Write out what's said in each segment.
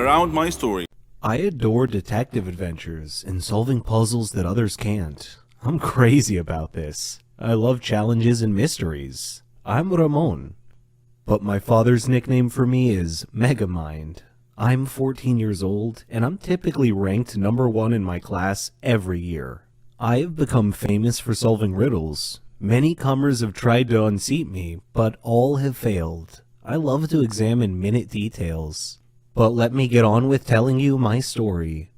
around my story. I adore detective adventures and solving puzzles that others can't. I'm crazy about this. I love challenges and mysteries. I'm Ramon. But my father's nickname for me is Megamind. I'm 14 years old, and I'm typically ranked number 1 in my class every year. I have become famous for solving riddles. Many comers have tried to unseat me, but all have failed. I love to examine minute details. But let me get on with telling you my story.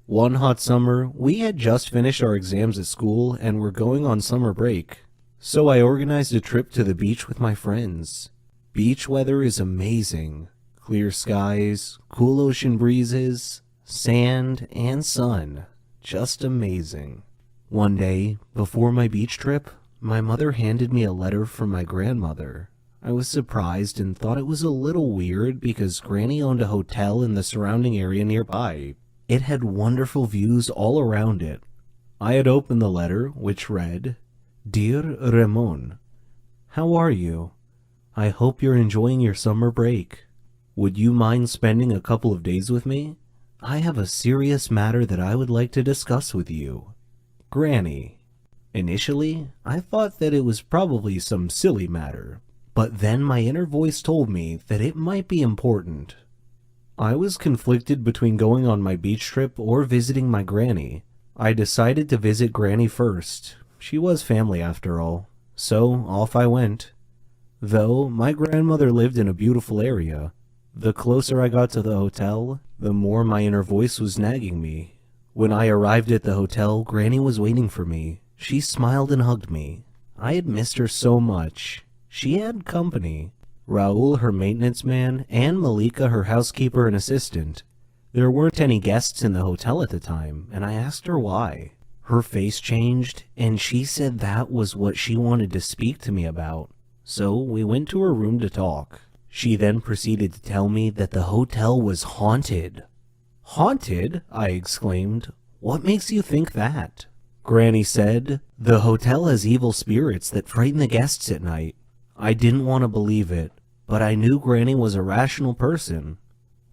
One hot summer, we had just finished our exams at school and were going on summer break. So I organized a trip to the beach with my friends. Beach weather is amazing. Clear skies, cool ocean breezes, sand, and sun. Just amazing. One day, before my beach trip, my mother handed me a letter from my grandmother. I was surprised and thought it was a little weird because Granny owned a hotel in the surrounding area nearby. It had wonderful views all around it. I had opened the letter, which read, "Dear Ramon, how are you? I hope you're enjoying your summer break. Would you mind spending a couple of days with me? I have a serious matter that I would like to discuss with you. Granny." Initially, I thought that it was probably some silly matter. But then my inner voice told me that it might be important. I was conflicted between going on my beach trip or visiting my granny. I decided to visit Granny first. She was family after all. So off I went. Though my grandmother lived in a beautiful area, the closer I got to the hotel, the more my inner voice was nagging me. When I arrived at the hotel, Granny was waiting for me. She smiled and hugged me. I had missed her so much. She had company. Raul, her maintenance man, and Malika, her housekeeper and assistant. There weren't any guests in the hotel at the time, and I asked her why. Her face changed, and she said that was what she wanted to speak to me about. So we went to her room to talk. She then proceeded to tell me that the hotel was haunted. "Haunted?" I exclaimed. "What makes you think that?" Granny said, "The hotel has evil spirits that frighten the guests at night." I didn't want to believe it, but I knew Granny was a rational person.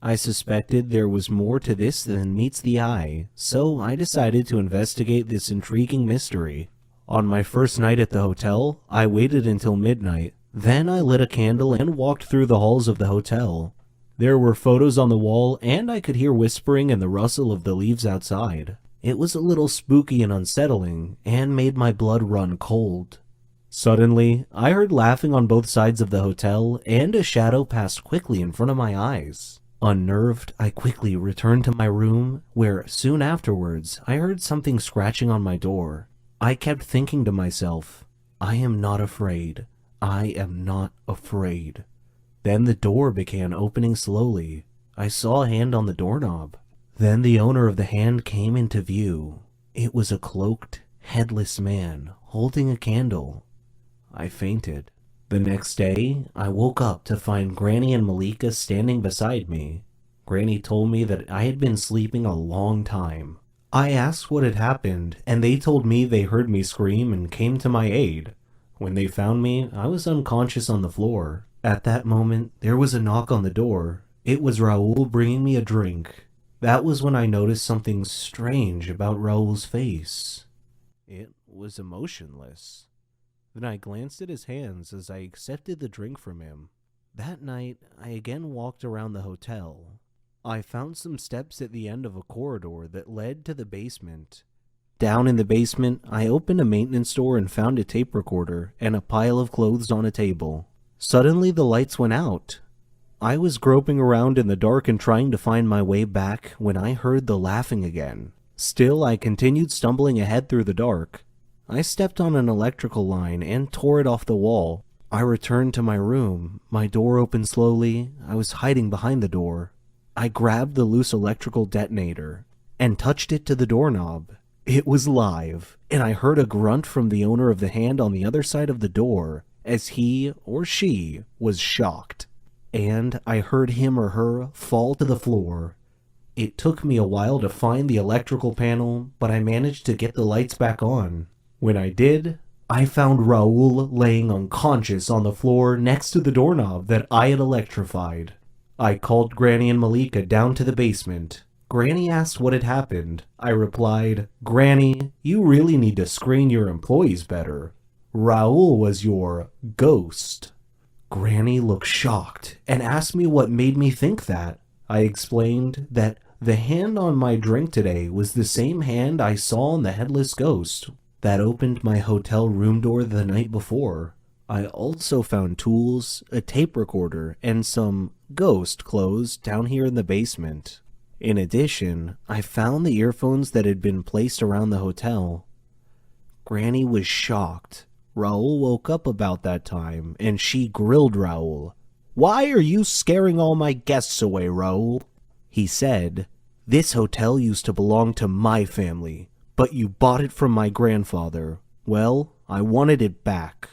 I suspected there was more to this than meets the eye, so I decided to investigate this intriguing mystery. On my first night at the hotel, I waited until midnight. Then I lit a candle and walked through the halls of the hotel. There were photos on the wall, and I could hear whispering and the rustle of the leaves outside. It was a little spooky and unsettling, and made my blood run cold. Suddenly, I heard laughing on both sides of the hotel, and a shadow passed quickly in front of my eyes. Unnerved, I quickly returned to my room, where soon afterwards I heard something scratching on my door. I kept thinking to myself, I am not afraid. I am not afraid. Then the door began opening slowly. I saw a hand on the doorknob. Then the owner of the hand came into view. It was a cloaked, headless man holding a candle. I fainted. The next day, I woke up to find Granny and Malika standing beside me. Granny told me that I had been sleeping a long time. I asked what had happened, and they told me they heard me scream and came to my aid. When they found me, I was unconscious on the floor. At that moment, there was a knock on the door. It was Raul bringing me a drink. That was when I noticed something strange about Raul's face. It was emotionless. Then I glanced at his hands as I accepted the drink from him. That night, I again walked around the hotel. I found some steps at the end of a corridor that led to the basement. Down in the basement, I opened a maintenance door and found a tape recorder and a pile of clothes on a table. Suddenly, the lights went out. I was groping around in the dark and trying to find my way back when I heard the laughing again. Still, I continued stumbling ahead through the dark. I stepped on an electrical line and tore it off the wall. I returned to my room. My door opened slowly. I was hiding behind the door. I grabbed the loose electrical detonator and touched it to the doorknob. It was live, and I heard a grunt from the owner of the hand on the other side of the door as he or she was shocked. And I heard him or her fall to the floor. It took me a while to find the electrical panel, but I managed to get the lights back on. When I did, I found Raul laying unconscious on the floor next to the doorknob that I had electrified. I called Granny and Malika down to the basement. Granny asked what had happened. I replied, Granny, you really need to screen your employees better. Raul was your ghost. Granny looked shocked and asked me what made me think that. I explained that the hand on my drink today was the same hand I saw on the headless ghost that opened my hotel room door the night before. I also found tools, a tape recorder, and some ghost clothes down here in the basement. In addition, I found the earphones that had been placed around the hotel. Granny was shocked. Raul woke up about that time, and she grilled Raul. Why are you scaring all my guests away, Raul? He said, This hotel used to belong to my family, but you bought it from my grandfather. Well, I wanted it back.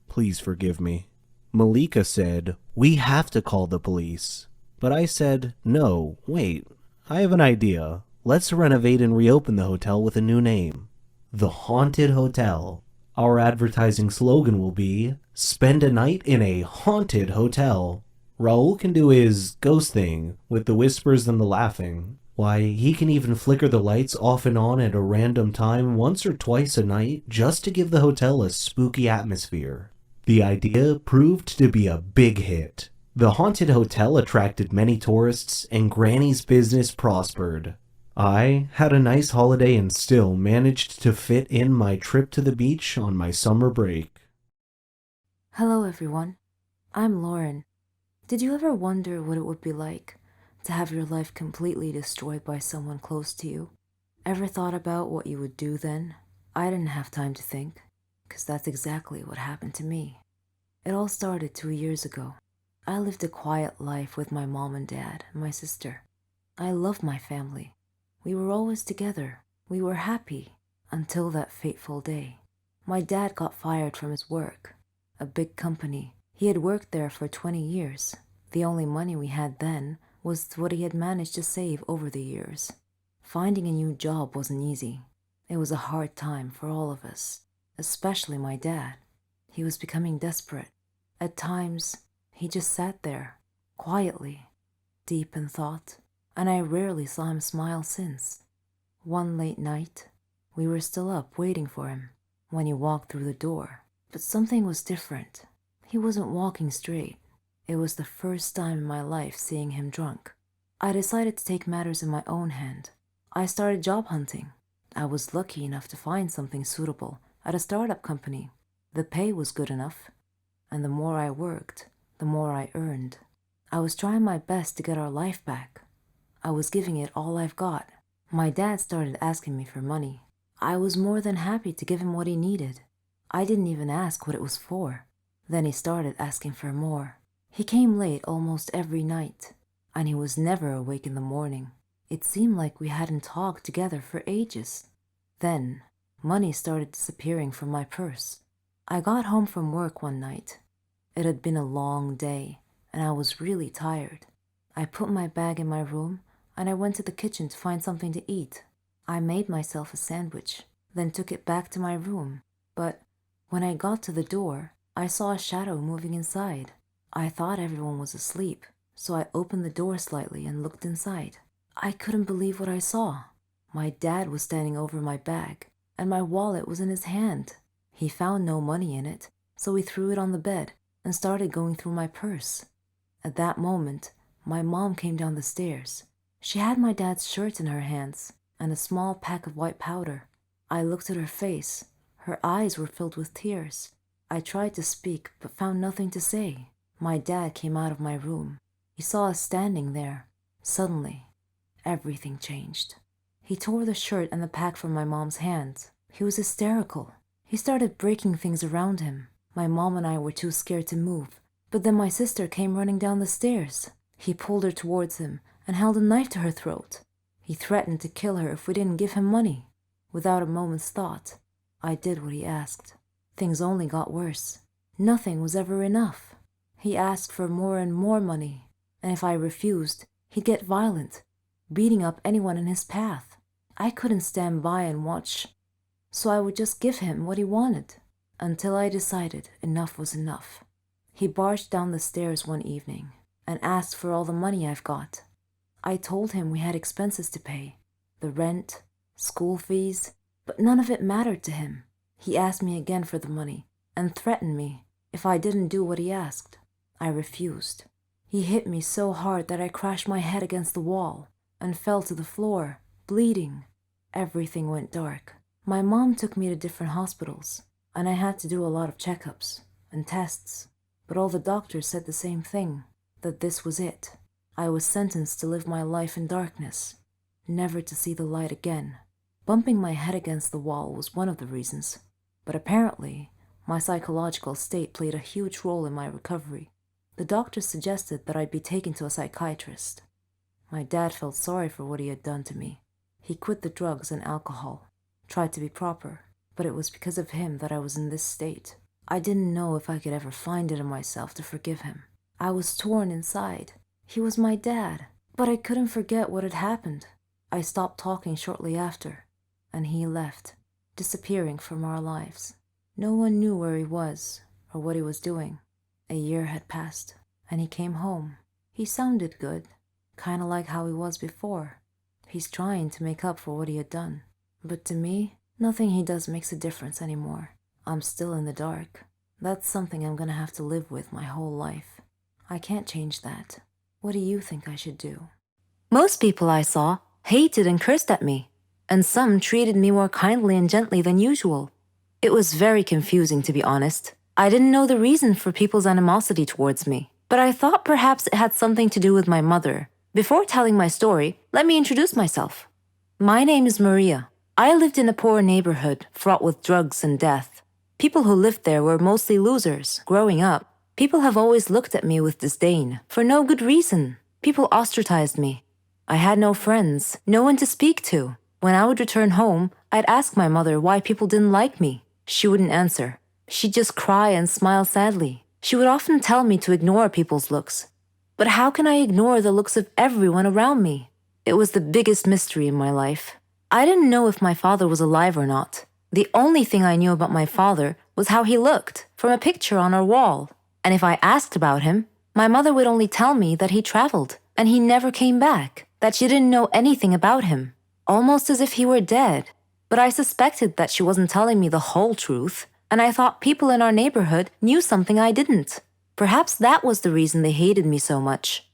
Please forgive me. Malika said, We have to call the police. But I said, No, wait, I have an idea. Let's renovate and reopen the hotel with a new name. The Haunted Hotel. Our advertising slogan will be, Spend a night in a haunted hotel. Raul can do his ghost thing with the whispers and the laughing. Why, he can even flicker the lights off and on at a random time once or twice a night just to give the hotel a spooky atmosphere. The idea proved to be a big hit. The haunted hotel attracted many tourists and Granny's business prospered. I had a nice holiday and still managed to fit in my trip to the beach on my summer break. Hello everyone, I'm Lauren. Did you ever wonder what it would be like to have your life completely destroyed by someone close to you? Ever thought about what you would do then? I didn't have time to think, because that's exactly what happened to me. It all started 2 years ago. I lived a quiet life with my mom and dad and my sister. I loved my family. We were always together. We were happy until that fateful day. My dad got fired from his work, a big company. He had worked there for 20 years. The only money we had then was what he had managed to save over the years. Finding a new job wasn't easy. It was a hard time for all of us, especially my dad. He was becoming desperate. At times, he just sat there, quietly, deep in thought, and I rarely saw him smile since. One late night, we were still up waiting for him when he walked through the door. But something was different. He wasn't walking straight. It was the first time in my life seeing him drunk. I decided to take matters in my own hand. I started job hunting. I was lucky enough to find something suitable at a startup company. The pay was good enough, and the more I worked, the more I earned. I was trying my best to get our life back. I was giving it all I've got. My dad started asking me for money. I was more than happy to give him what he needed. I didn't even ask what it was for. Then he started asking for more. He came late almost every night, and he was never awake in the morning. It seemed like we hadn't talked together for ages. Then, money started disappearing from my purse. I got home from work one night. It had been a long day, and I was really tired. I put my bag in my room, and I went to the kitchen to find something to eat. I made myself a sandwich, then took it back to my room. But when I got to the door, I saw a shadow moving inside. I thought everyone was asleep, so I opened the door slightly and looked inside. I couldn't believe what I saw. My dad was standing over my bag, and my wallet was in his hand. He found no money in it, so he threw it on the bed and started going through my purse. At that moment, my mom came down the stairs. She had my dad's shirt in her hands and a small pack of white powder. I looked at her face. Her eyes were filled with tears. I tried to speak, but found nothing to say. My dad came out of my room. He saw us standing there. Suddenly, everything changed. He tore the shirt and the pack from my mom's hands. He was hysterical. He started breaking things around him. My mom and I were too scared to move, but then my sister came running down the stairs. He pulled her towards him and held a knife to her throat. He threatened to kill her if we didn't give him money. Without a moment's thought, I did what he asked. Things only got worse. Nothing was ever enough. He asked for more and more money, and if I refused, he'd get violent, beating up anyone in his path. I couldn't stand by and watch, so I would just give him what he wanted, until I decided enough was enough. He barged down the stairs one evening, and asked for all the money I've got. I told him we had expenses to pay, the rent, school fees, but none of it mattered to him. He asked me again for the money and threatened me if I didn't do what he asked. I refused. He hit me so hard that I crashed my head against the wall and fell to the floor, bleeding. Everything went dark. My mom took me to different hospitals, and I had to do a lot of checkups and tests, but all the doctors said the same thing, that this was it. I was sentenced to live my life in darkness, never to see the light again. Bumping my head against the wall was one of the reasons, but apparently, my psychological state played a huge role in my recovery. The doctors suggested that I'd be taken to a psychiatrist. My dad felt sorry for what he had done to me. He quit the drugs and alcohol, tried to be proper, but it was because of him that I was in this state. I didn't know if I could ever find it in myself to forgive him. I was torn inside. He was my dad, but I couldn't forget what had happened. I stopped talking shortly after, and he left, disappearing from our lives. No one knew where he was or what he was doing. A year had passed, and he came home. He sounded good, kind of like how he was before. He's trying to make up for what he had done. But to me, nothing he does makes a difference anymore. I'm still in the dark. That's something I'm gonna have to live with my whole life. I can't change that. What do you think I should do? Most people I saw hated and cursed at me, and some treated me more kindly and gently than usual. It was very confusing, to be honest. I didn't know the reason for people's animosity towards me, but I thought perhaps it had something to do with my mother. Before telling my story, let me introduce myself. My name is Maria. I lived in a poor neighborhood fraught with drugs and death. People who lived there were mostly losers. Growing up, people have always looked at me with disdain, for no good reason. People ostracized me. I had no friends, no one to speak to. When I would return home, I'd ask my mother why people didn't like me. She wouldn't answer. She'd just cry and smile sadly. She would often tell me to ignore people's looks. But how can I ignore the looks of everyone around me? It was the biggest mystery in my life. I didn't know if my father was alive or not. The only thing I knew about my father was how he looked, from a picture on our wall. And if I asked about him, my mother would only tell me that he traveled, and he never came back, that she didn't know anything about him, almost as if he were dead. But I suspected that she wasn't telling me the whole truth, and I thought people in our neighborhood knew something I didn't. Perhaps that was the reason they hated me so much.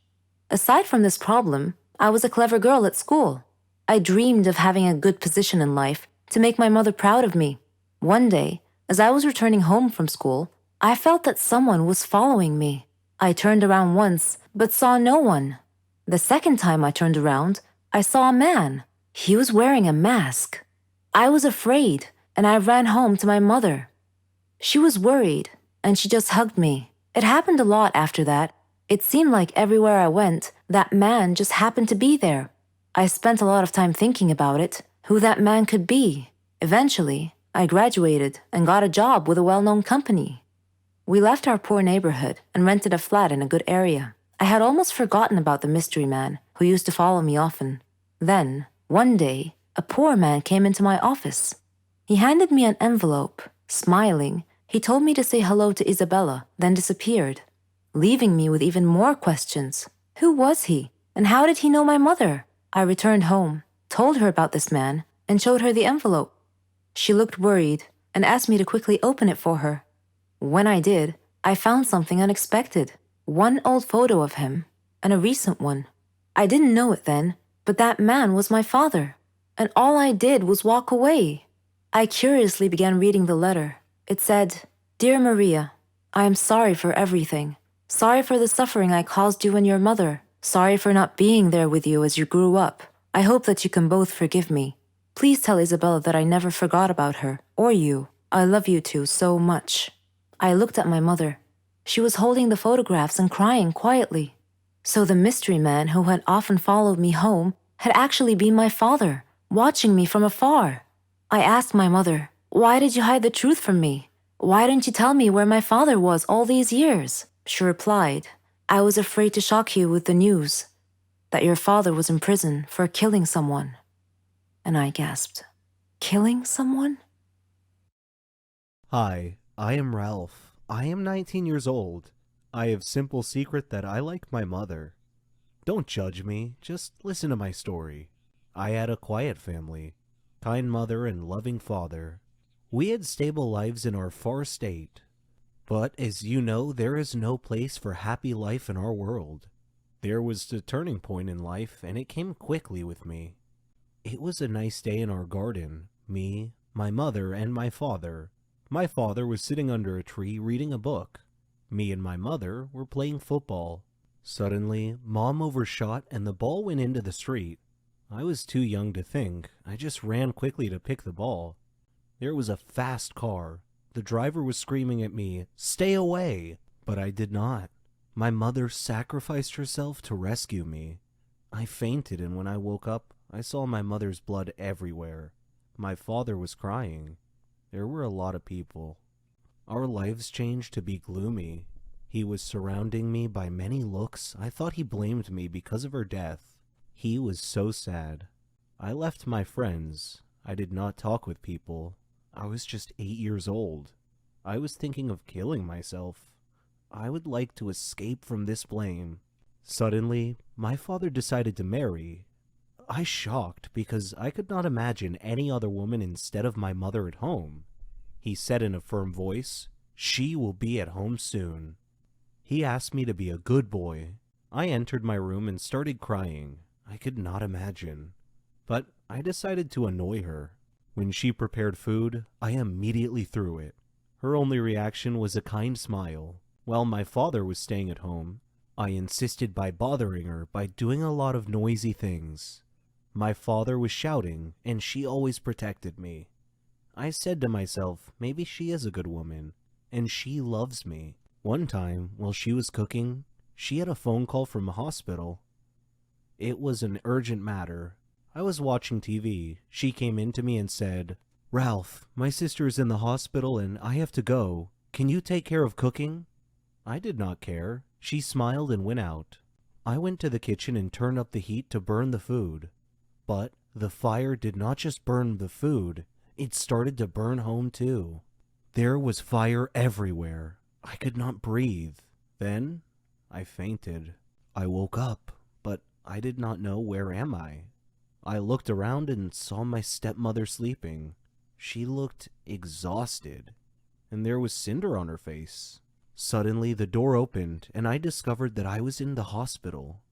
Aside from this problem, I was a clever girl at school. I dreamed of having a good position in life to make my mother proud of me. One day, as I was returning home from school, I felt that someone was following me. I turned around once, but saw no one. The second time I turned around, I saw a man. He was wearing a mask. I was afraid, and I ran home to my mother. She was worried, and she just hugged me. It happened a lot after that. It seemed like everywhere I went, that man just happened to be there. I spent a lot of time thinking about it, who that man could be. Eventually, I graduated and got a job with a well-known company. We left our poor neighborhood and rented a flat in a good area. I had almost forgotten about the mystery man who used to follow me often. Then, one day, a poor man came into my office. He handed me an envelope. Smiling, he told me to say hello to Isabella, then disappeared, leaving me with even more questions. Who was he, and how did he know my mother? I returned home, told her about this man, and showed her the envelope. She looked worried and asked me to quickly open it for her. When I did, I found something unexpected. One old photo of him, and a recent one. I didn't know it then, but that man was my father, and all I did was walk away. I curiously began reading the letter. It said, "Dear Maria, I am sorry for everything. Sorry for the suffering I caused you and your mother. Sorry for not being there with you as you grew up. I hope that you can both forgive me. Please tell Isabella that I never forgot about her, or you. I love you two so much." I looked at my mother. She was holding the photographs and crying quietly. So the mystery man who had often followed me home had actually been my father, watching me from afar. I asked my mother, "Why did you hide the truth from me? Why didn't you tell me where my father was all these years?" She replied, "I was afraid to shock you with the news that your father was in prison for killing someone." And I gasped, "Killing someone?" Hi, I am Ralph. I am 19 years old. I have simple secret that I like my mother. Don't judge me, just listen to my story. I had a quiet family, kind mother and loving father. We had stable lives in our far state. But as you know, there is no place for happy life in our world. There was a turning point in life, and it came quickly with me. It was a nice day in our garden. Me, my mother, and my father. My father was sitting under a tree reading a book. Me and my mother were playing football. Suddenly, Mom overshot and the ball went into the street. I was too young to think. I just ran quickly to pick the ball. There was a fast car. The driver was screaming at me, "Stay away!" But I did not. My mother sacrificed herself to rescue me. I fainted, and when I woke up, I saw my mother's blood everywhere. My father was crying. There were a lot of people. Our lives changed to be gloomy. He was surrounding me by many looks. I thought he blamed me because of her death. He was so sad. I left my friends. I did not talk with people. I was just 8 years old. I was thinking of killing myself. I would like to escape from this blame. Suddenly, my father decided to marry. I shocked because I could not imagine any other woman instead of my mother at home. He said in a firm voice, "She will be at home soon." He asked me to be a good boy. I entered my room and started crying. I could not imagine. But I decided to annoy her. When she prepared food, I immediately threw it. Her only reaction was a kind smile. While my father was staying at home, I insisted by bothering her by doing a lot of noisy things. My father was shouting, and she always protected me. I said to myself, maybe she is a good woman, and she loves me. One time, while she was cooking, she had a phone call from a hospital. It was an urgent matter. I was watching TV. She came in to me and said, "Ralph, my sister is in the hospital and I have to go. Can you take care of cooking?" I did not care. She smiled and went out. I went to the kitchen and turned up the heat to burn the food. But the fire did not just burn the food, it started to burn home too. There was fire everywhere. I could not breathe. Then I fainted. I woke up, but I did not know where am I. I looked around and saw my stepmother sleeping. She looked exhausted, and there was cinder on her face. Suddenly the door opened, and I discovered that I was in the hospital.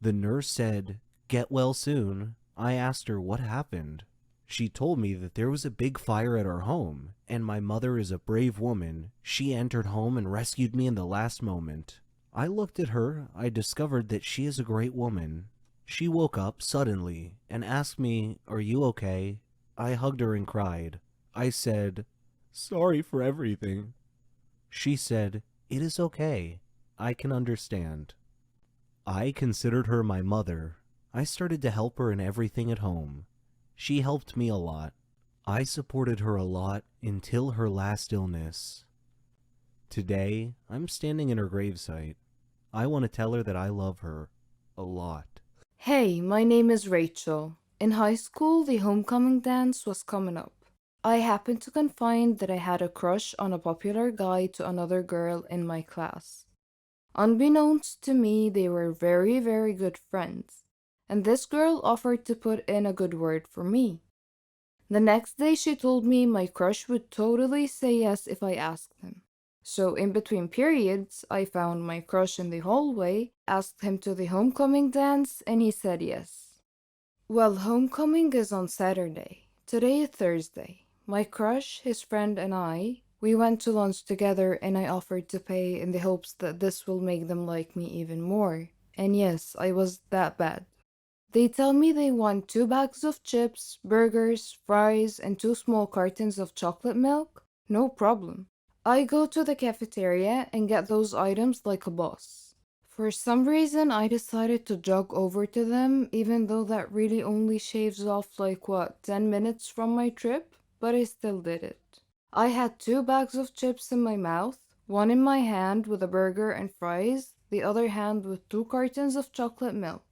The nurse said, "Get well soon." I asked her what happened. She told me that there was a big fire at our home, and my mother is a brave woman. She entered home and rescued me in the last moment. I looked at her. I discovered that she is a great woman. She woke up suddenly and asked me, "Are you okay?" I hugged her and cried. I said, "Sorry for everything." She said, "It is okay. I can understand." I considered her my mother. I started to help her in everything at home. She helped me a lot. I supported her a lot until her last illness. Today, I'm standing in her gravesite. I want to tell her that I love her a lot. Hey, my name is Rachel. In high school, the homecoming dance was coming up. I happened to confide that I had a crush on a popular guy to another girl in my class. Unbeknownst to me, they were very, very good friends, and this girl offered to put in a good word for me. The next day, she told me my crush would totally say yes if I asked him. So, in between periods, I found my crush in the hallway, asked him to the homecoming dance, and he said yes. Well, homecoming is on Saturday. Today is Thursday. My crush, his friend, and we went to lunch together, and I offered to pay in the hopes that this will make them like me even more. And yes, I was that bad. They tell me they want 2 bags of chips, burgers, fries, and 2 small cartons of chocolate milk. No problem. I go to the cafeteria and get those items like a boss. For some reason, I decided to jog over to them, even though that really only shaves off 10 minutes from my trip, but I still did it. I had 2 bags of chips in my mouth, one in my hand with a burger and fries, the other hand with 2 cartons of chocolate milk.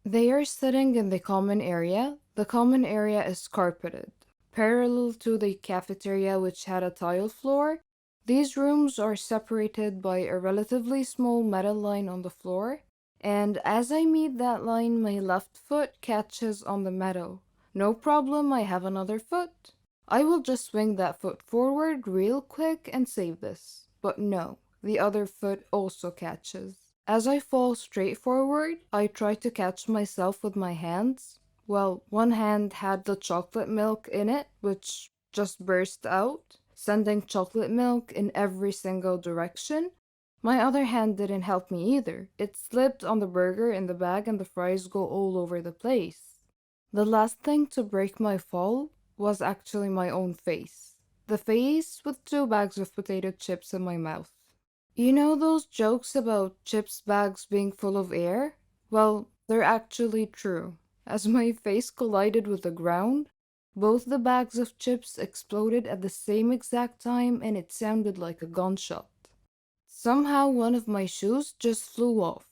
They are sitting in the common area. The common area is carpeted, parallel to the cafeteria which had a tile floor. These rooms are separated by a relatively small metal line on the floor, and as I meet that line, my left foot catches on the metal. No problem, I have another foot. I will just swing that foot forward real quick and save this. But no, the other foot also catches. As I fall straight forward, I try to catch myself with my hands. Well, one hand had the chocolate milk in it, which just burst out, sending chocolate milk in every single direction. My other hand didn't help me either. It slipped on the burger in the bag and the fries go all over the place. The last thing to break my fall was actually my own face. The face with two bags of potato chips in my mouth. You know those jokes about chips bags being full of air? Well, they're actually true. As my face collided with the ground, both the bags of chips exploded at the same exact time and it sounded like a gunshot. Somehow one of my shoes just flew off.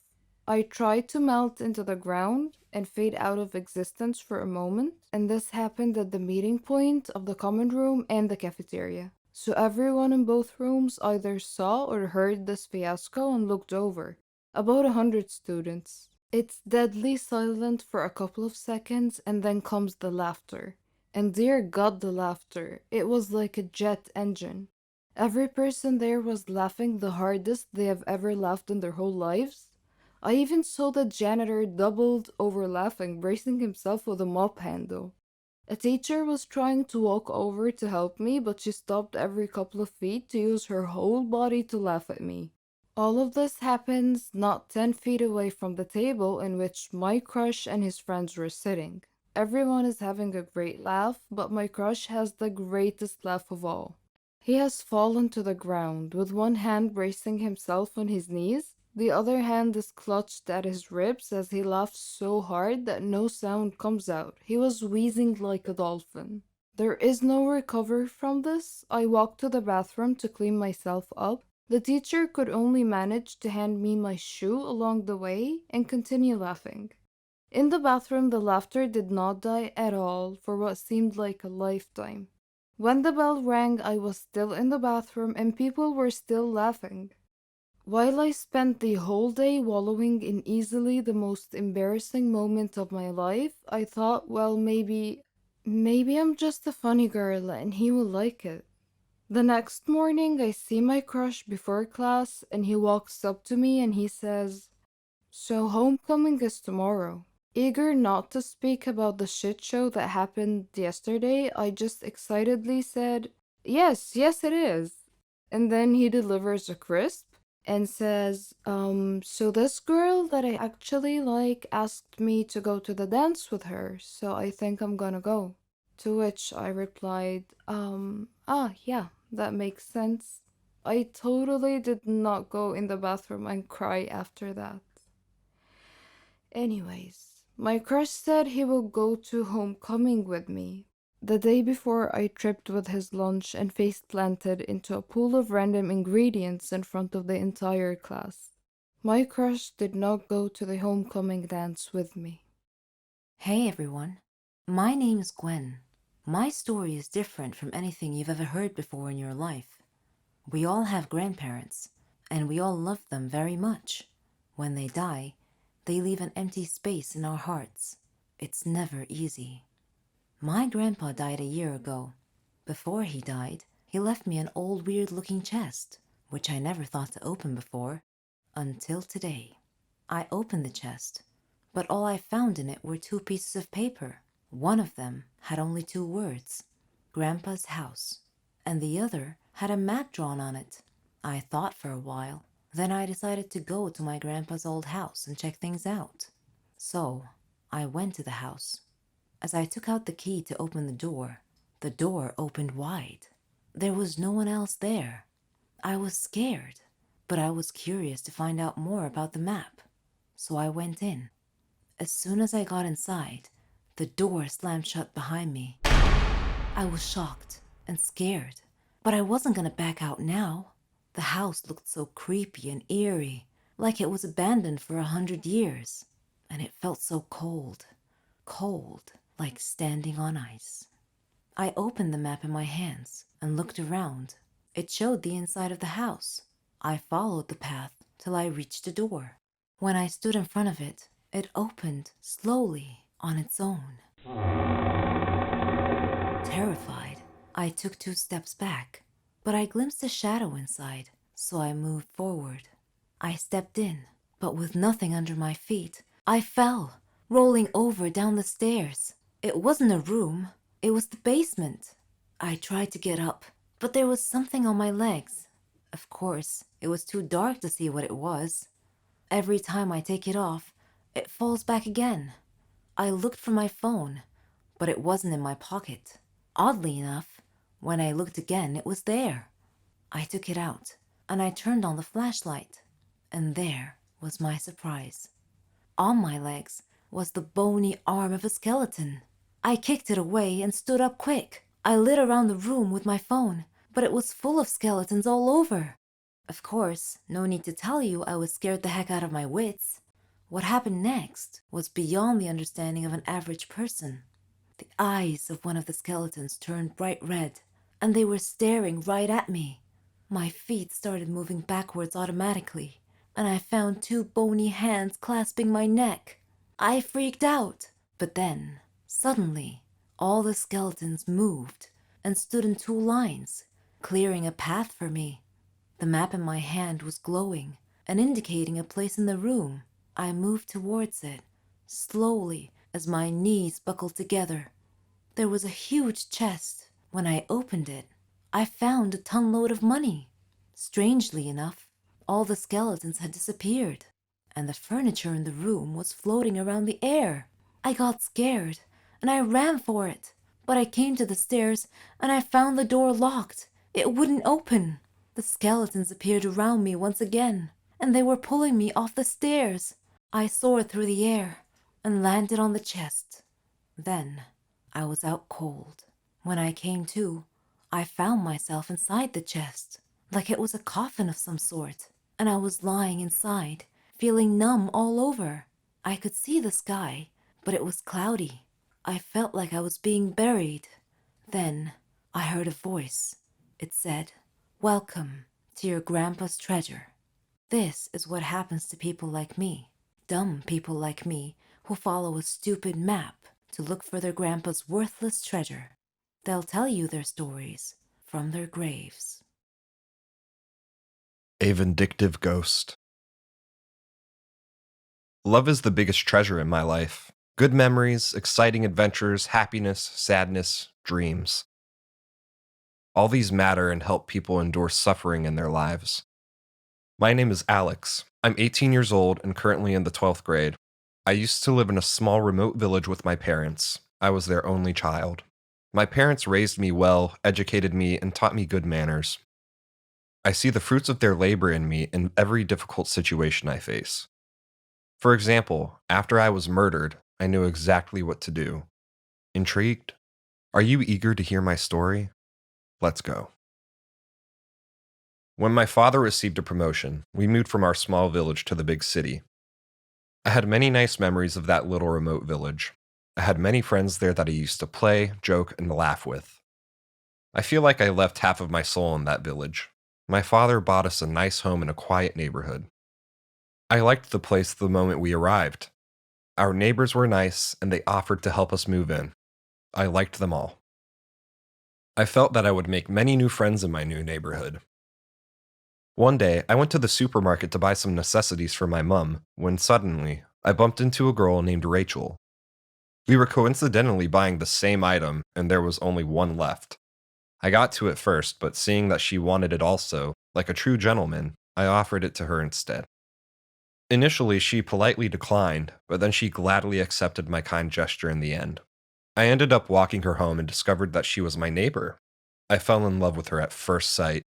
I tried to melt into the ground and fade out of existence for a moment, and this happened at the meeting point of the common room and the cafeteria. So everyone in both rooms either saw or heard this fiasco and looked over. About 100 students. It's deadly silent for a couple of seconds and then comes the laughter. And dear God, the laughter. It was like a jet engine. Every person there was laughing the hardest they have ever laughed in their whole lives. I even saw the janitor doubled over laughing, bracing himself with a mop handle. A teacher was trying to walk over to help me, but she stopped every couple of feet to use her whole body to laugh at me. All of this happens not 10 feet away from the table in which my crush and his friends were sitting. Everyone is having a great laugh, but my crush has the greatest laugh of all. He has fallen to the ground, with one hand bracing himself on his knees. The other hand is clutched at his ribs as he laughs so hard that no sound comes out. He was wheezing like a dolphin. There is no recovery from this. I walked to the bathroom to clean myself up. The teacher could only manage to hand me my shoe along the way and continue laughing. In the bathroom, the laughter did not die at all for what seemed like a lifetime. When the bell rang, I was still in the bathroom and people were still laughing. While I spent the whole day wallowing in easily the most embarrassing moment of my life, I thought, well, maybe I'm just a funny girl and he will like it. The next morning, I see my crush before class and he walks up to me and he says, "So homecoming is tomorrow." Eager not to speak about the shit show that happened yesterday, I just excitedly said, "Yes, yes, it is." And then he delivers a crisp and says, so this girl that I actually like asked me to go to the dance with her, so I think I'm gonna go. To which I replied, yeah, that makes sense. I totally did not go in the bathroom and cry after that. Anyways, my crush said he will go to homecoming with me. The day before, I tripped with his lunch and face planted into a pool of random ingredients in front of the entire class. My crush did not go to the homecoming dance with me. Hey everyone, my name is Gwen. My story is different from anything you've ever heard before in your life. We all have grandparents, and we all love them very much. When they die, they leave an empty space in our hearts. It's never easy. My grandpa died a year ago. Before he died, he left me an old weird-looking chest, which I never thought to open before, until today. I opened the chest, but all I found in it were two pieces of paper. One of them had only two words, Grandpa's house, and the other had a map drawn on it. I thought for a while, then I decided to go to my grandpa's old house and check things out. So, I went to the house. As I took out the key to open the door opened wide. There was no one else there. I was scared, but I was curious to find out more about the map. So I went in. As soon as I got inside, the door slammed shut behind me. I was shocked and scared, but I wasn't gonna back out now. The house looked so creepy and eerie, like it was abandoned for 100 years, and it felt so cold, like standing on ice. I opened the map in my hands and looked around. It showed the inside of the house. I followed the path till I reached the door. When I stood in front of it, it opened slowly on its own. Terrified, I took 2 steps back, but I glimpsed a shadow inside, so I moved forward. I stepped in, but with nothing under my feet, I fell, rolling over down the stairs. It wasn't a room, it was the basement. I tried to get up, but there was something on my legs. Of course, it was too dark to see what it was. Every time I take it off, it falls back again. I looked for my phone, but it wasn't in my pocket. Oddly enough, when I looked again, it was there. I took it out, and I turned on the flashlight, and there was my surprise. On my legs was the bony arm of a skeleton. I kicked it away and stood up quick. I lit around the room with my phone, but it was full of skeletons all over. Of course, no need to tell you I was scared the heck out of my wits. What happened next was beyond the understanding of an average person. The eyes of one of the skeletons turned bright red, and they were staring right at me. My feet started moving backwards automatically, and I found 2 bony hands clasping my neck. I freaked out, but then, suddenly, all the skeletons moved and stood in 2 lines, clearing a path for me. The map in my hand was glowing and indicating a place in the room. I moved towards it, slowly, as my knees buckled together. There was a huge chest. When I opened it, I found a ton-load of money. Strangely enough, all the skeletons had disappeared, and the furniture in the room was floating around the air. I got scared, and I ran for it, but I came to the stairs, and I found the door locked. It wouldn't open. The skeletons appeared around me once again, and they were pulling me off the stairs. I soared through the air and landed on the chest. Then I was out cold. When I came to, I found myself inside the chest, like it was a coffin of some sort, and I was lying inside, feeling numb all over. I could see the sky, but it was cloudy. I felt like I was being buried. Then I heard a voice. It said, "Welcome to your grandpa's treasure." This is what happens to people like me. Dumb people like me who follow a stupid map to look for their grandpa's worthless treasure. They'll tell you their stories from their graves. A vindictive ghost. Love is the biggest treasure in my life. Good memories, exciting adventures, happiness, sadness, dreams. All these matter and help people endure suffering in their lives. My name is Alex. I'm 18 years old and currently in the 12th grade. I used to live in a small remote village with my parents. I was their only child. My parents raised me well, educated me, and taught me good manners. I see the fruits of their labor in me in every difficult situation I face. For example, after I was murdered, I knew exactly what to do. Intrigued? Are you eager to hear my story? Let's go. When my father received a promotion, we moved from our small village to the big city. I had many nice memories of that little remote village. I had many friends there that I used to play, joke, and laugh with. I feel like I left half of my soul in that village. My father bought us a nice home in a quiet neighborhood. I liked the place the moment we arrived. Our neighbors were nice, and they offered to help us move in. I liked them all. I felt that I would make many new friends in my new neighborhood. One day, I went to the supermarket to buy some necessities for my mum, when suddenly, I bumped into a girl named Rachel. We were coincidentally buying the same item, and there was only one left. I got to it first, but seeing that she wanted it also, like a true gentleman, I offered it to her instead. Initially, she politely declined, but then she gladly accepted my kind gesture in the end. I ended up walking her home and discovered that she was my neighbor. I fell in love with her at first sight.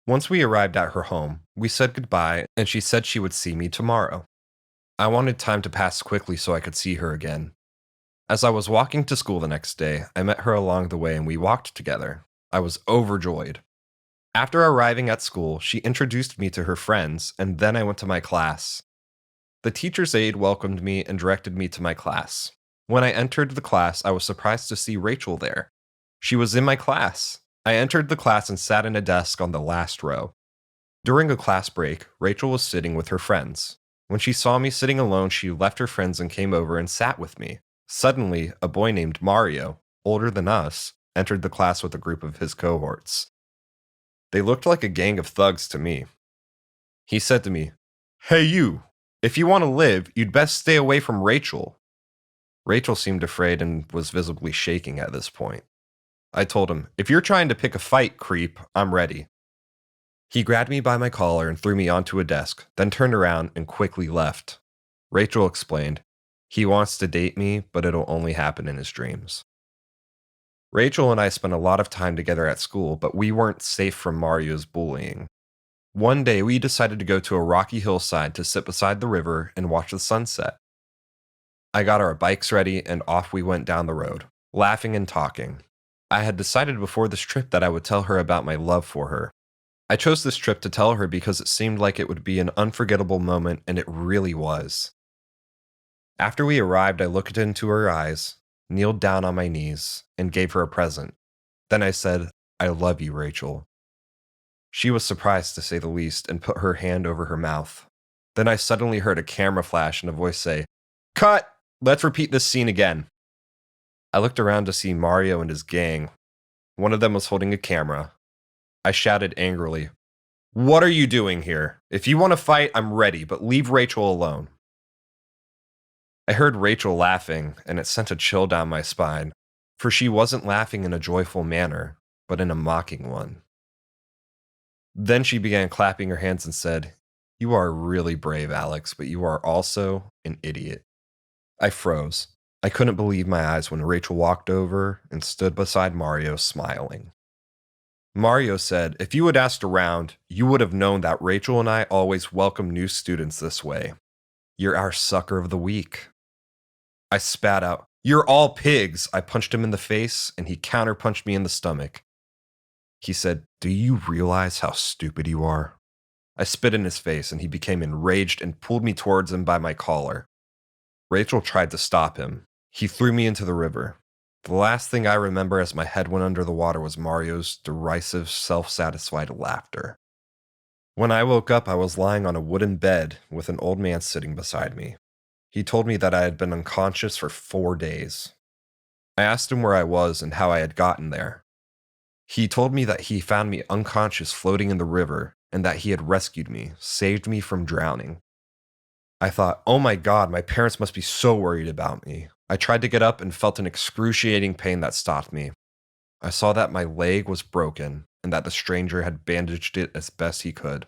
Once we arrived at her home, we said goodbye, and she said she would see me tomorrow. I wanted time to pass quickly so I could see her again. As I was walking to school the next day, I met her along the way and we walked together. I was overjoyed. After arriving at school, she introduced me to her friends, and then I went to my class. The teacher's aide welcomed me and directed me to my class. When I entered the class, I was surprised to see Rachel there. She was in my class. I entered the class and sat in a desk on the last row. During a class break, Rachel was sitting with her friends. When she saw me sitting alone, she left her friends and came over and sat with me. Suddenly, a boy named Mario, older than us, entered the class with a group of his cohorts. They looked like a gang of thugs to me. He said to me, "Hey you, if you want to live, you'd best stay away from Rachel." Rachel seemed afraid and was visibly shaking at this point. I told him, "If you're trying to pick a fight, creep, I'm ready." He grabbed me by my collar and threw me onto a desk, then turned around and quickly left. Rachel explained, "He wants to date me, but it'll only happen in his dreams." Rachel and I spent a lot of time together at school, but we weren't safe from Mario's bullying. One day, we decided to go to a rocky hillside to sit beside the river and watch the sunset. I got our bikes ready and off we went down the road, laughing and talking. I had decided before this trip that I would tell her about my love for her. I chose this trip to tell her because it seemed like it would be an unforgettable moment, and it really was. After we arrived, I looked into her eyes, kneeled down on my knees, and gave her a present. Then I said, "I love you, Rachel." She was surprised, to say the least, and put her hand over her mouth. Then I suddenly heard a camera flash and a voice say, "Cut! Let's repeat this scene again." I looked around to see Mario and his gang. One of them was holding a camera. I shouted angrily, "What are you doing here? If you want to fight, I'm ready, but leave Rachel alone." I heard Rachel laughing, and it sent a chill down my spine, for she wasn't laughing in a joyful manner, but in a mocking one. Then she began clapping her hands and said, "You are really brave, Alex, but you are also an idiot." I froze. I couldn't believe my eyes when Rachel walked over and stood beside Mario, smiling. Mario said, "If you had asked around, you would have known that Rachel and I always welcome new students this way. You're our sucker of the week." I spat out, "You're all pigs." I punched him in the face, and he counterpunched me in the stomach. He said, "Do you realize how stupid you are?" I spit in his face, and he became enraged and pulled me towards him by my collar. Rachel tried to stop him. He threw me into the river. The last thing I remember as my head went under the water was Mario's derisive, self-satisfied laughter. When I woke up, I was lying on a wooden bed with an old man sitting beside me. He told me that I had been unconscious for 4 days. I asked him where I was and how I had gotten there. He told me that he found me unconscious floating in the river and that he had rescued me, saved me from drowning. I thought, oh my God, my parents must be so worried about me. I tried to get up and felt an excruciating pain that stopped me. I saw that my leg was broken and that the stranger had bandaged it as best he could.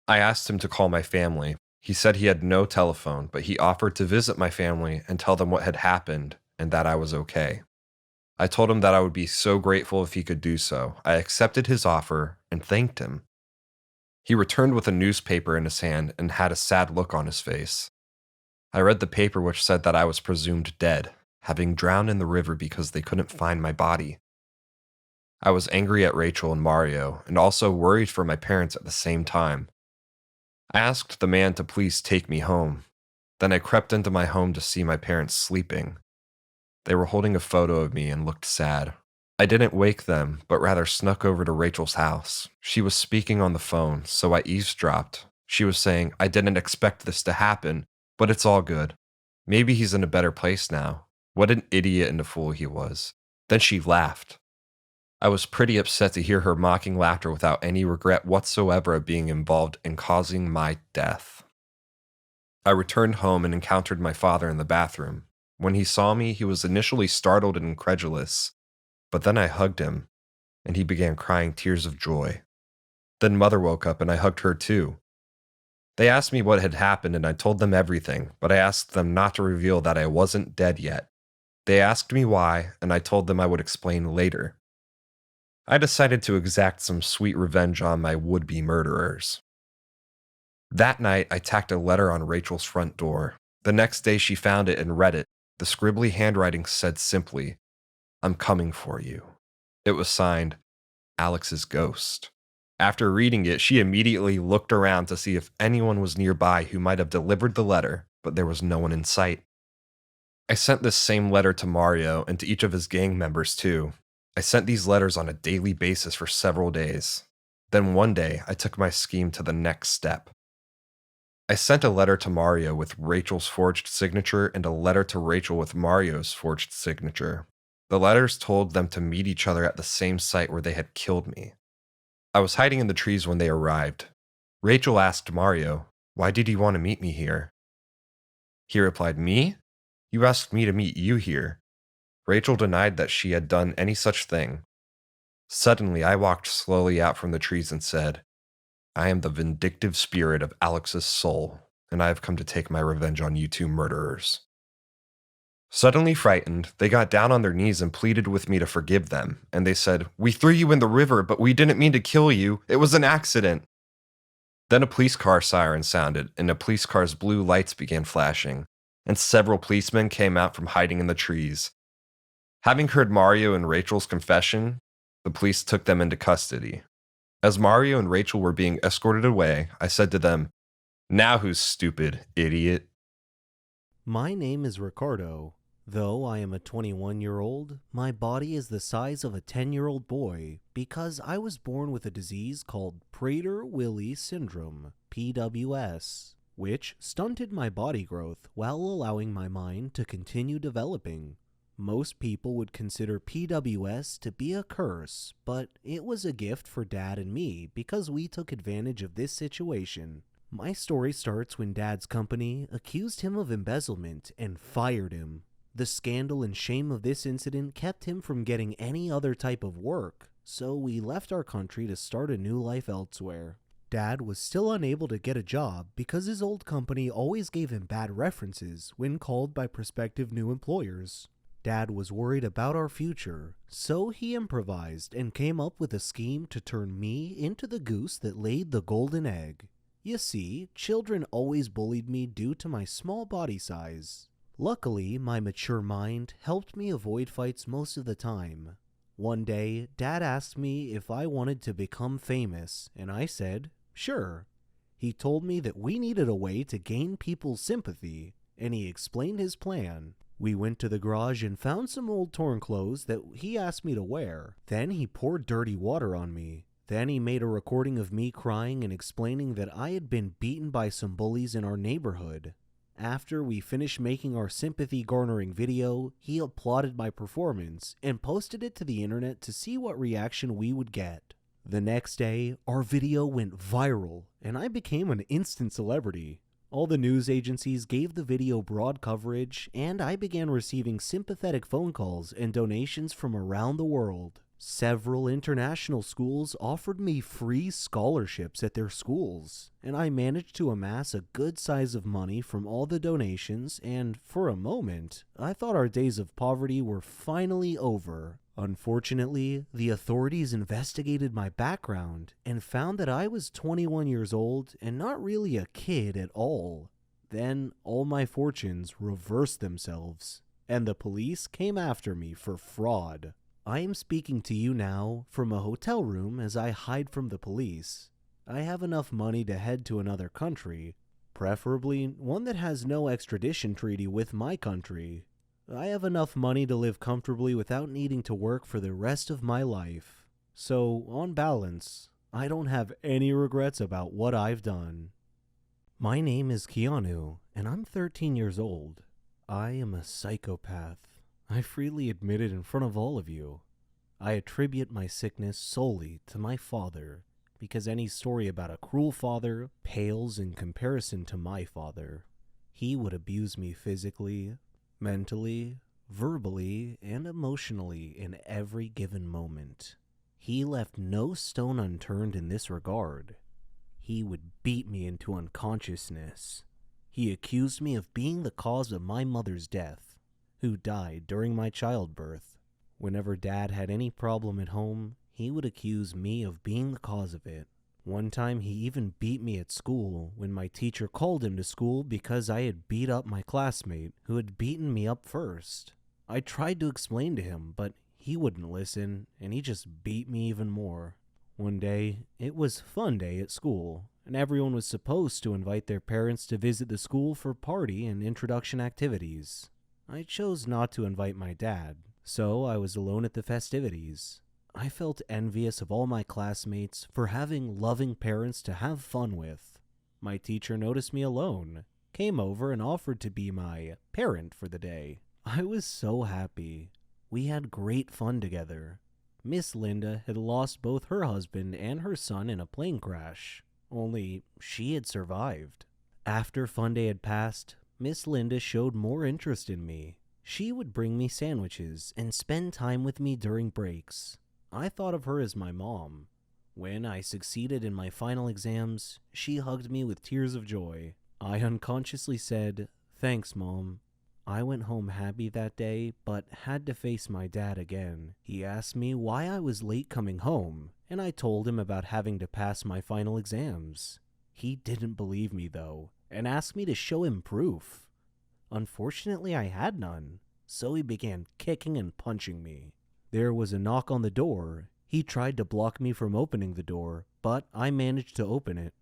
I asked him to call my family. He said he had no telephone, but he offered to visit my family and tell them what had happened and that I was okay. I told him that I would be so grateful if he could do so. I accepted his offer and thanked him. He returned with a newspaper in his hand and had a sad look on his face. I read the paper, which said that I was presumed dead, having drowned in the river because they couldn't find my body. I was angry at Rachel and Mario, and also worried for my parents at the same time. I asked the man to please take me home. Then I crept into my home to see my parents sleeping. They were holding a photo of me and looked sad. I didn't wake them, but rather snuck over to Rachel's house. She was speaking on the phone, so I eavesdropped. She was saying, "I didn't expect this to happen, but it's all good. Maybe he's in a better place now." What an idiot and a fool he was. Then she laughed. I was pretty upset to hear her mocking laughter without any regret whatsoever of being involved in causing my death. I returned home and encountered my father in the bathroom. When he saw me, he was initially startled and incredulous, but then I hugged him, and he began crying tears of joy. Then Mother woke up, and I hugged her too. They asked me what had happened, and I told them everything, but I asked them not to reveal that I wasn't dead yet. They asked me why, and I told them I would explain later. I decided to exact some sweet revenge on my would-be murderers. That night, I tacked a letter on Rachel's front door. The next day, she found it and read it. The scribbly handwriting said simply, "I'm coming for you." It was signed, Alex's Ghost. After reading it, she immediately looked around to see if anyone was nearby who might have delivered the letter, but there was no one in sight. I sent this same letter to Mario and to each of his gang members too. I sent these letters on a daily basis for several days. Then one day, I took my scheme to the next step. I sent a letter to Mario with Rachel's forged signature and a letter to Rachel with Mario's forged signature. The letters told them to meet each other at the same site where they had killed me. I was hiding in the trees when they arrived. Rachel asked Mario, "Why did you want to meet me here?" He replied, "Me? You asked me to meet you here." Rachel denied that she had done any such thing. Suddenly, I walked slowly out from the trees and said, "I am the vindictive spirit of Alex's soul, and I have come to take my revenge on you two murderers." Suddenly frightened, they got down on their knees and pleaded with me to forgive them, and they said, "We threw you in the river, but we didn't mean to kill you. It was an accident." Then a police car siren sounded, and a police car's blue lights began flashing, and several policemen came out from hiding in the trees. Having heard Mario and Rachel's confession, the police took them into custody. As Mario and Rachel were being escorted away, I said to them, "Now who's stupid, idiot?" My name is Ricardo. Though I am a 21-year-old, my body is the size of a 10-year-old boy because I was born with a disease called Prader-Willi syndrome, PWS, which stunted my body growth while allowing my mind to continue developing. Most people would consider PWS to be a curse, but it was a gift for Dad and me because we took advantage of this situation. My story starts when Dad's company accused him of embezzlement and fired him. The scandal and shame of this incident kept him from getting any other type of work, so we left our country to start a new life elsewhere. Dad was still unable to get a job because his old company always gave him bad references when called by prospective new employers. Dad was worried about our future, so he improvised and came up with a scheme to turn me into the goose that laid the golden egg. You see, children always bullied me due to my small body size. Luckily, my mature mind helped me avoid fights most of the time. One day, Dad asked me if I wanted to become famous, and I said, sure. He told me that we needed a way to gain people's sympathy, and he explained his plan. We went to the garage and found some old torn clothes that he asked me to wear. Then he poured dirty water on me. Then he made a recording of me crying and explaining that I had been beaten by some bullies in our neighborhood. After we finished making our sympathy-garnering video, he applauded my performance and posted it to the internet to see what reaction we would get. The next day, our video went viral, and I became an instant celebrity. All the news agencies gave the video broad coverage, and I began receiving sympathetic phone calls and donations from around the world. Several international schools offered me free scholarships at their schools, and I managed to amass a good size of money from all the donations, and for a moment, I thought our days of poverty were finally over. Unfortunately, the authorities investigated my background and found that I was 21 years old and not really a kid at all. Then all my fortunes reversed themselves, and the police came after me for fraud. I am speaking to you now from a hotel room as I hide from the police. I have enough money to head to another country, preferably one that has no extradition treaty with my country. I have enough money to live comfortably without needing to work for the rest of my life. So, on balance, I don't have any regrets about what I've done. My name is Keanu, and I'm 13 years old. I am a psychopath. I freely admit it in front of all of you. I attribute my sickness solely to my father, because any story about a cruel father pales in comparison to my father. He would abuse me physically, mentally, verbally, and emotionally in every given moment. He left no stone unturned in this regard. He would beat me into unconsciousness. He accused me of being the cause of my mother's death, who died during my childbirth. Whenever Dad had any problem at home, he would accuse me of being the cause of it. One time he even beat me at school when my teacher called him to school because I had beat up my classmate who had beaten me up first. I tried to explain to him, but he wouldn't listen, and he just beat me even more. One day, it was fun day at school, and everyone was supposed to invite their parents to visit the school for party and introduction activities. I chose not to invite my dad, So I was alone at the festivities. I felt envious of all my classmates for having loving parents to have fun with. My teacher noticed me alone, came over and offered to be my parent for the day. I was so happy. We had great fun together. Miss Linda had lost both her husband and her son in a plane crash, only she had survived. After fun day had passed, Miss Linda showed more interest in me. She would bring me sandwiches and spend time with me during breaks. I thought of her as my mom. When I succeeded in my final exams, she hugged me with tears of joy. I unconsciously said, "Thanks, Mom." I went home happy that day, but had to face my dad again. He asked me why I was late coming home, and I told him about having to pass my final exams. He didn't believe me, though, and asked me to show him proof. Unfortunately, I had none, so he began kicking and punching me. There was a knock on the door. He tried to block me from opening the door, but I managed to open it.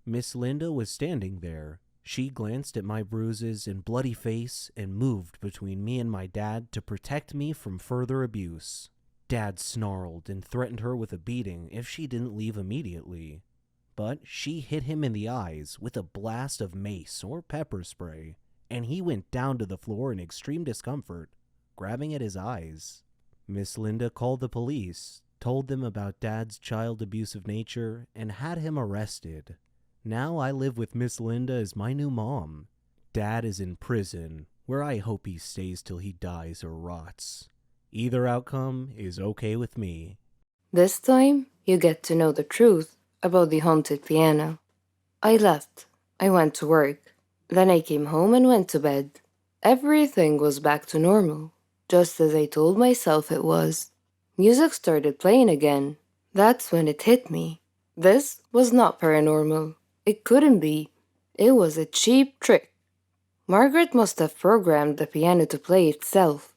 Miss Linda was standing there. She glanced at my bruises and bloody face and moved between me and my dad to protect me from further abuse. Dad snarled and threatened her with a beating if she didn't leave immediately. But she hit him in the eyes with a blast of mace or pepper spray, and he went down to the floor in extreme discomfort, grabbing at his eyes. Miss Linda called the police, told them about Dad's child abusive nature, and had him arrested. Now I live with Miss Linda as my new mom. Dad is in prison, where I hope he stays till he dies or rots. Either outcome is okay with me. This time, you get to know the truth about the haunted piano. I left. I went to work. Then I came home and went to bed. Everything was back to normal, just as I told myself it was. Music started playing again. That's when it hit me. This was not paranormal. It couldn't be. It was a cheap trick. Margaret must have programmed the piano to play itself.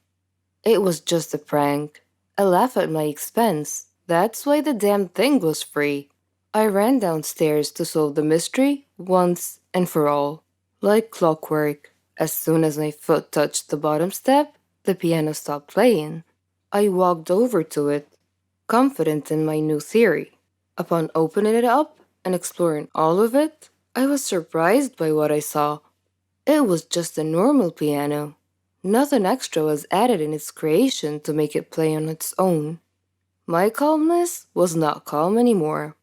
It was just a prank. A laugh at my expense. That's why the damn thing was free. I ran downstairs to solve the mystery once and for all. Like clockwork. As soon as my foot touched the bottom step, the piano stopped playing. I walked over to it, confident in my new theory. Upon opening it up and exploring all of it, I was surprised by what I saw. It was just a normal piano. Nothing extra was added in its creation to make it play on its own. My calmness was not calm anymore.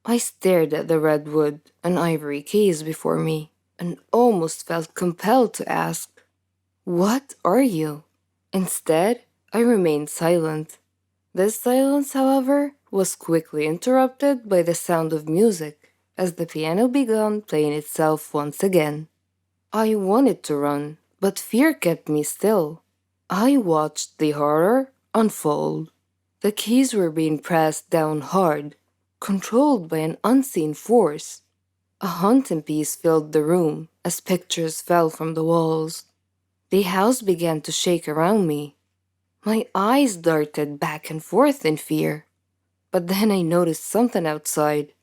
I stared at the red wood and ivory keys before me and almost felt compelled to ask, "What are you?" Instead, I remained silent. This silence, however, was quickly interrupted by the sound of music as the piano began playing itself once again. I wanted to run, but fear kept me still. I watched the horror unfold. The keys were being pressed down hard, controlled by an unseen force. A haunting peace filled the room as pictures fell from the walls. The house began to shake around me. My eyes darted back and forth in fear. But then I noticed something outside.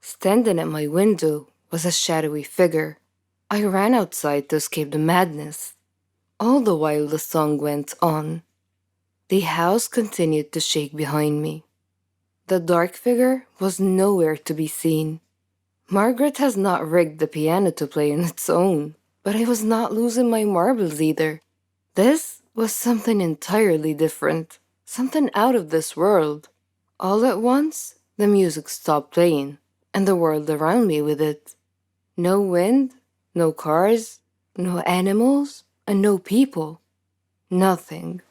Standing at my window was a shadowy figure. I ran outside to escape the madness. All the while the song went on. The house continued to shake behind me. The dark figure was nowhere to be seen. Margaret has not rigged the piano to play on its own, but I was not losing my marbles either. This was something entirely different, something out of this world. All at once, the music stopped playing, and the world around me with it. No wind, no cars, no animals, and no people. Nothing.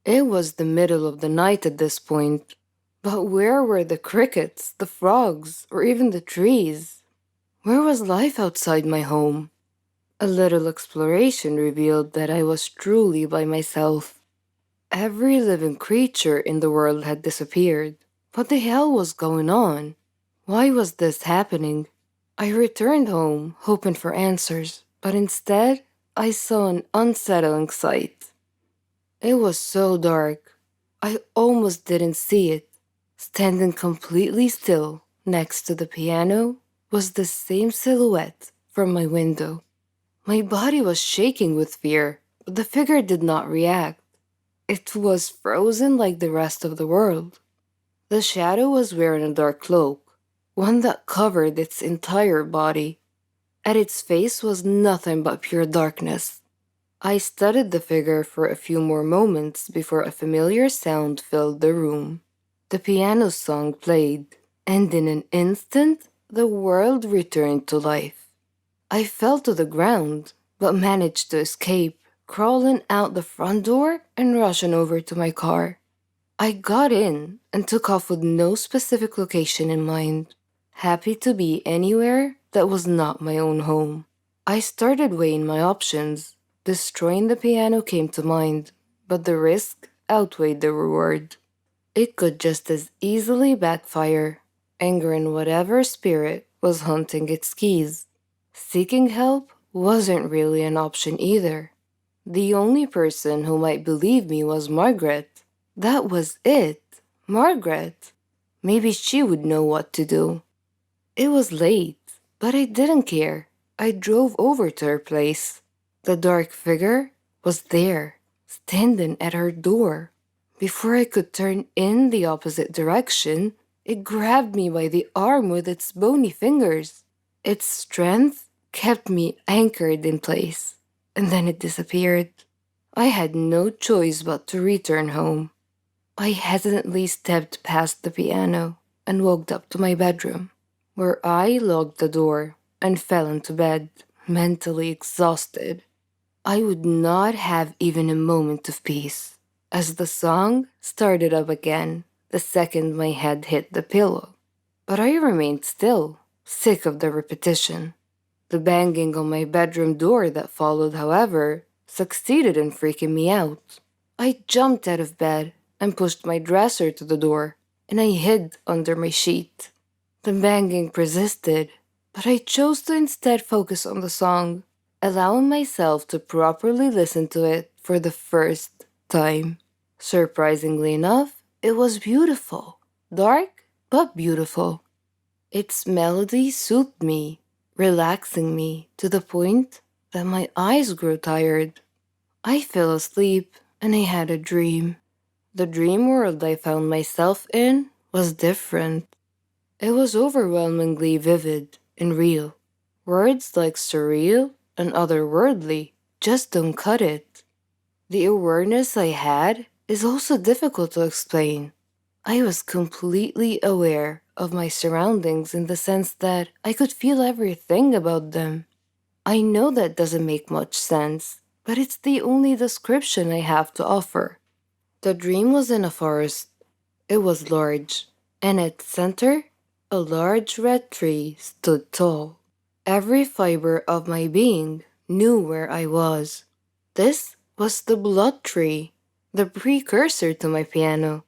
It was the middle of the night at this point, but where were the crickets, the frogs, or even the trees? Where was life outside my home? A little exploration revealed that I was truly by myself. Every living creature in the world had disappeared. What the hell was going on? Why was this happening? I returned home, hoping for answers, but instead, I saw an unsettling sight. It was so dark, I almost didn't see it. Standing completely still next to the piano was the same silhouette from my window. My body was shaking with fear, but the figure did not react. It was frozen like the rest of the world. The shadow was wearing a dark cloak, one that covered its entire body. At its face was nothing but pure darkness. I studied the figure for a few more moments before a familiar sound filled the room. The piano song played, and in an instant, the world returned to life. I fell to the ground, but managed to escape, crawling out the front door and rushing over to my car. I got in and took off with no specific location in mind, happy to be anywhere that was not my own home. I started weighing my options. Destroying the piano came to mind, but the risk outweighed the reward. It could just as easily backfire, angering whatever spirit was hunting its keys. Seeking help wasn't really an option either. The only person who might believe me was Margaret. That was it. Margaret. Maybe she would know what to do. It was late, but I didn't care. I drove over to her place. The dark figure was there, standing at her door. Before I could turn in the opposite direction, it grabbed me by the arm with its bony fingers. Its strength kept me anchored in place, and then it disappeared. I had no choice but to return home. I hesitantly stepped past the piano and walked up to my bedroom, where I locked the door and fell into bed, mentally exhausted. I would not have even a moment of peace, as the song started up again the second my head hit the pillow. But I remained still, sick of the repetition. The banging on my bedroom door that followed, however, succeeded in freaking me out. I jumped out of bed and pushed my dresser to the door, and I hid under my sheet. The banging persisted, but I chose to instead focus on the song, allowing myself to properly listen to it for the first time. Surprisingly enough, it was beautiful. Dark, but beautiful. Its melody soothed me, relaxing me to the point that my eyes grew tired. I fell asleep and I had a dream. The dream world I found myself in was different. It was overwhelmingly vivid and real. Words like surreal and otherworldly just don't cut it. The awareness I had is also difficult to explain. I was completely aware of my surroundings in the sense that I could feel everything about them. I know that doesn't make much sense, but it's the only description I have to offer. The dream was in a forest. It was large, and at its center, a large red tree stood tall. Every fiber of my being knew where I was. This was the blood tree, the precursor to my piano.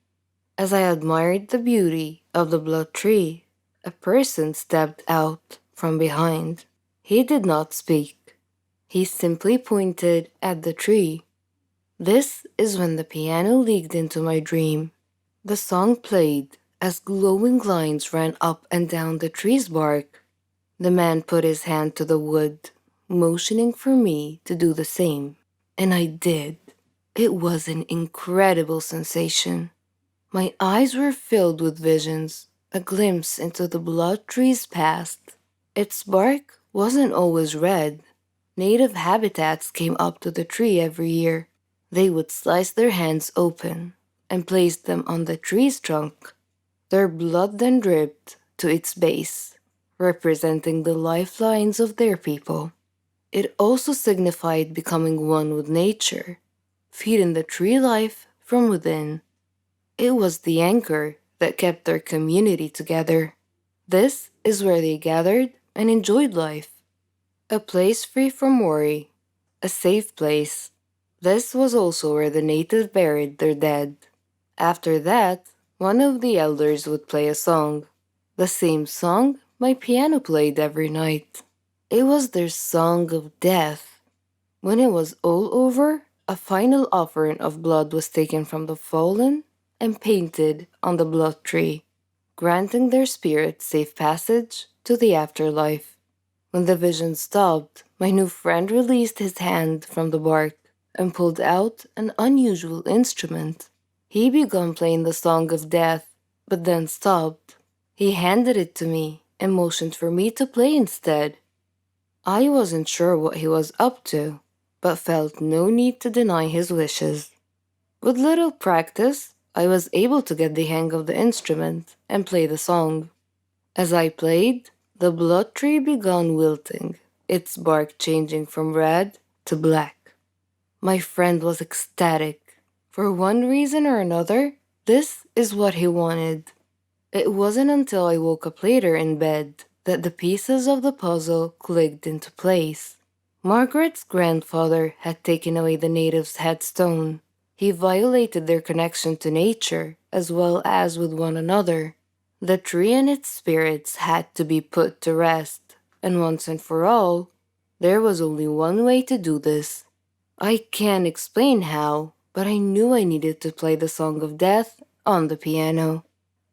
As I admired the beauty of the blood tree, a person stepped out from behind. He did not speak. He simply pointed at the tree. This is when the piano leaked into my dream. The song played as glowing lines ran up and down the tree's bark. The man put his hand to the wood, motioning for me to do the same, and I did. It was an incredible sensation. My eyes were filled with visions, a glimpse into the blood tree's past. Its bark wasn't always red. Native habitats came up to the tree every year. They would slice their hands open and place them on the tree's trunk. Their blood then dripped to its base, representing the lifelines of their people. It also signified becoming one with nature, feeding the tree life from within. It was the anchor that kept their community together. This is where they gathered and enjoyed life. A place free from worry, a safe place. This was also where the natives buried their dead. After that, one of the elders would play a song. The same song my piano played every night. It was their song of death. When it was all over, a final offering of blood was taken from the fallen and painted on the blood tree, granting their spirits safe passage to the afterlife. When the vision stopped, my new friend released his hand from the bark and pulled out an unusual instrument. He began playing the Song of Death, but then stopped. He handed it to me and motioned for me to play instead. I wasn't sure what he was up to, but felt no need to deny his wishes. With little practice, I was able to get the hang of the instrument and play the song. As I played, the blood tree began wilting, its bark changing from red to black. My friend was ecstatic. For one reason or another, this is what he wanted. It wasn't until I woke up later in bed that the pieces of the puzzle clicked into place. Margaret's grandfather had taken away the natives' headstone. He violated their connection to nature as well as with one another. The tree and its spirits had to be put to rest, and once and for all, there was only one way to do this. I can't explain how, but I knew I needed to play the Song of Death on the piano,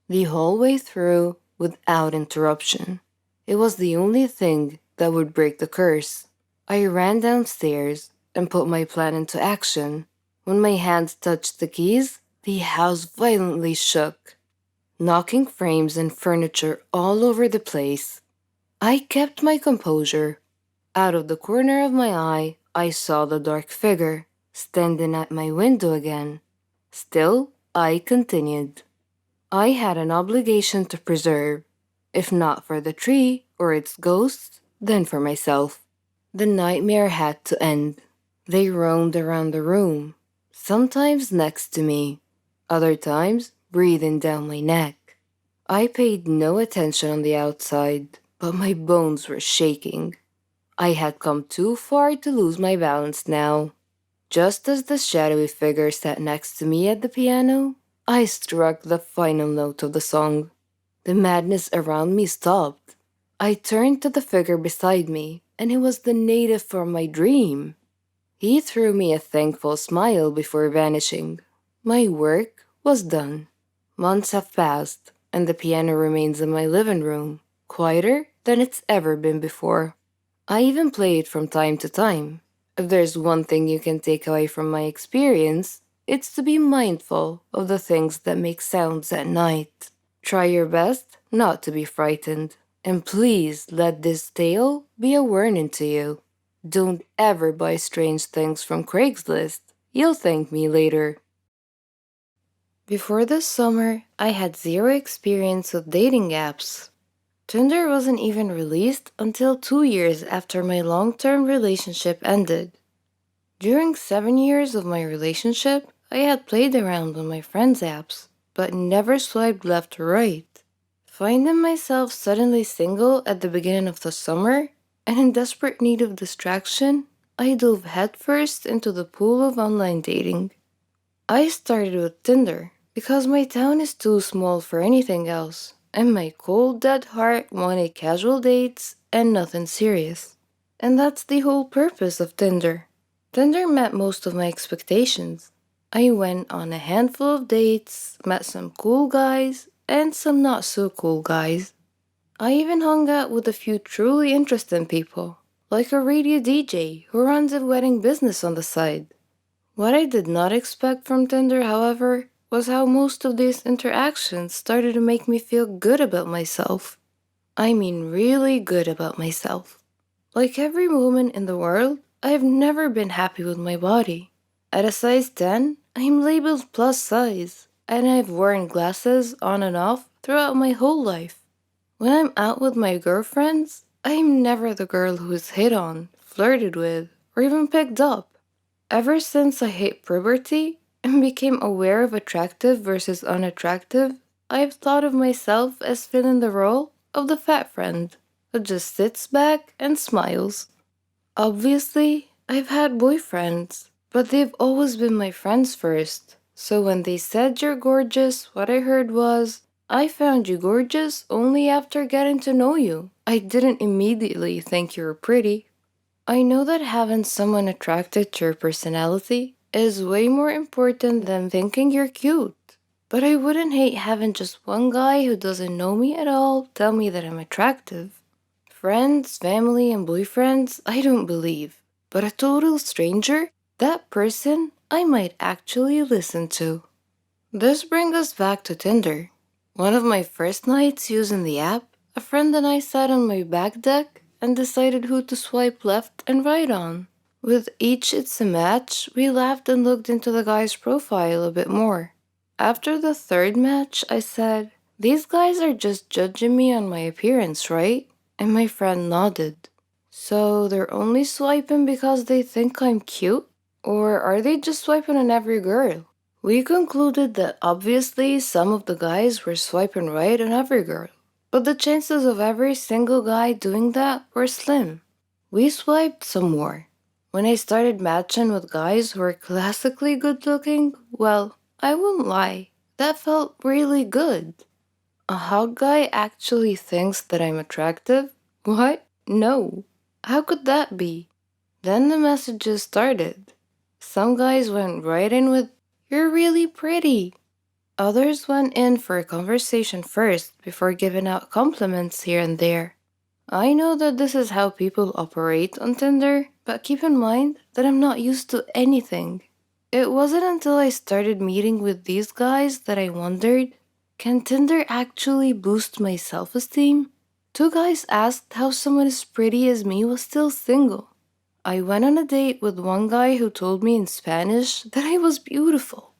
the whole way through without interruption. It was the only thing that would break the curse. I ran downstairs and put my plan into action. When my hands touched the keys, the house violently shook, knocking frames and furniture all over the place. I kept my composure. Out of the corner of my eye, I saw the dark figure standing at my window again. Still, I continued. I had an obligation to preserve, if not for the tree or its ghosts, then for myself. The nightmare had to end. They roamed around the room, sometimes next to me, other times breathing down my neck. I paid no attention on the outside, but my bones were shaking. I had come too far to lose my balance now. Just as the shadowy figure sat next to me at the piano, I struck the final note of the song. The madness around me stopped. I turned to the figure beside me, and it was the native from my dream. He threw me a thankful smile before vanishing. My work was done. Months have passed, and the piano remains in my living room, quieter than it's ever been before. I even play it from time to time. If there's one thing you can take away from my experience, it's to be mindful of the things that make sounds at night. Try your best not to be frightened, and please let this tale be a warning to you. Don't ever buy strange things from Craigslist. You'll thank me later. Before this summer, I had zero experience with dating apps. Tinder wasn't even released until 2 years after my long-term relationship ended. During 7 years of my relationship, I had played around on my friends' apps, but never swiped left or right. Finding myself suddenly single at the beginning of the summer and in desperate need of distraction, I dove headfirst into the pool of online dating. I started with Tinder because my town is too small for anything else, and my cold dead heart wanted casual dates and nothing serious. And that's the whole purpose of Tinder. Tinder met most of my expectations. I went on a handful of dates, met some cool guys, and some not so cool guys. I even hung out with a few truly interesting people, like a radio DJ who runs a wedding business on the side. What I did not expect from Tinder, however, was how most of these interactions started to make me feel good about myself. I mean really good about myself. Like every woman in the world, I've never been happy with my body. At a size 10, I'm labeled plus size, and I've worn glasses on and off throughout my whole life. When I'm out with my girlfriends, I'm never the girl who is hit on, flirted with, or even picked up. Ever since I hit puberty and became aware of attractive versus unattractive, I've thought of myself as filling the role of the fat friend who just sits back and smiles. Obviously, I've had boyfriends, but they've always been my friends first. So when they said you're gorgeous, what I heard was, I found you gorgeous only after getting to know you. I didn't immediately think you were pretty. I know that having someone attracted to your personality is way more important than thinking you're cute. But I wouldn't hate having just one guy who doesn't know me at all tell me that I'm attractive. Friends, family, and boyfriends, I don't believe. But a total stranger? that person I might actually listen to. This brings us back to Tinder. One of my first nights using the app, a friend and I sat on my back deck and decided who to swipe left and right on. With each It's a Match, we laughed and looked into the guy's profile a bit more. After the third match, I said, "These guys are just judging me on my appearance, right?" And my friend nodded. "So they're only swiping because they think I'm cute? Or are they just swiping on every girl?" We concluded that obviously some of the guys were swiping right on every girl, but the chances of every single guy doing that were slim. We swiped some more. When I started matching with guys who were classically good looking, well, I won't lie, that felt really good. A hot guy actually thinks that I'm attractive? What? No. How could that be? Then the messages started. Some guys went right in with, "You're really pretty." Others went in for a conversation first before giving out compliments here and there. I know that this is how people operate on Tinder, but keep in mind that I'm not used to anything. It wasn't until I started meeting with these guys that I wondered, can Tinder actually boost my self-esteem? Two guys asked how someone as pretty as me was still single. I went on a date with one guy who told me in Spanish that I was beautiful.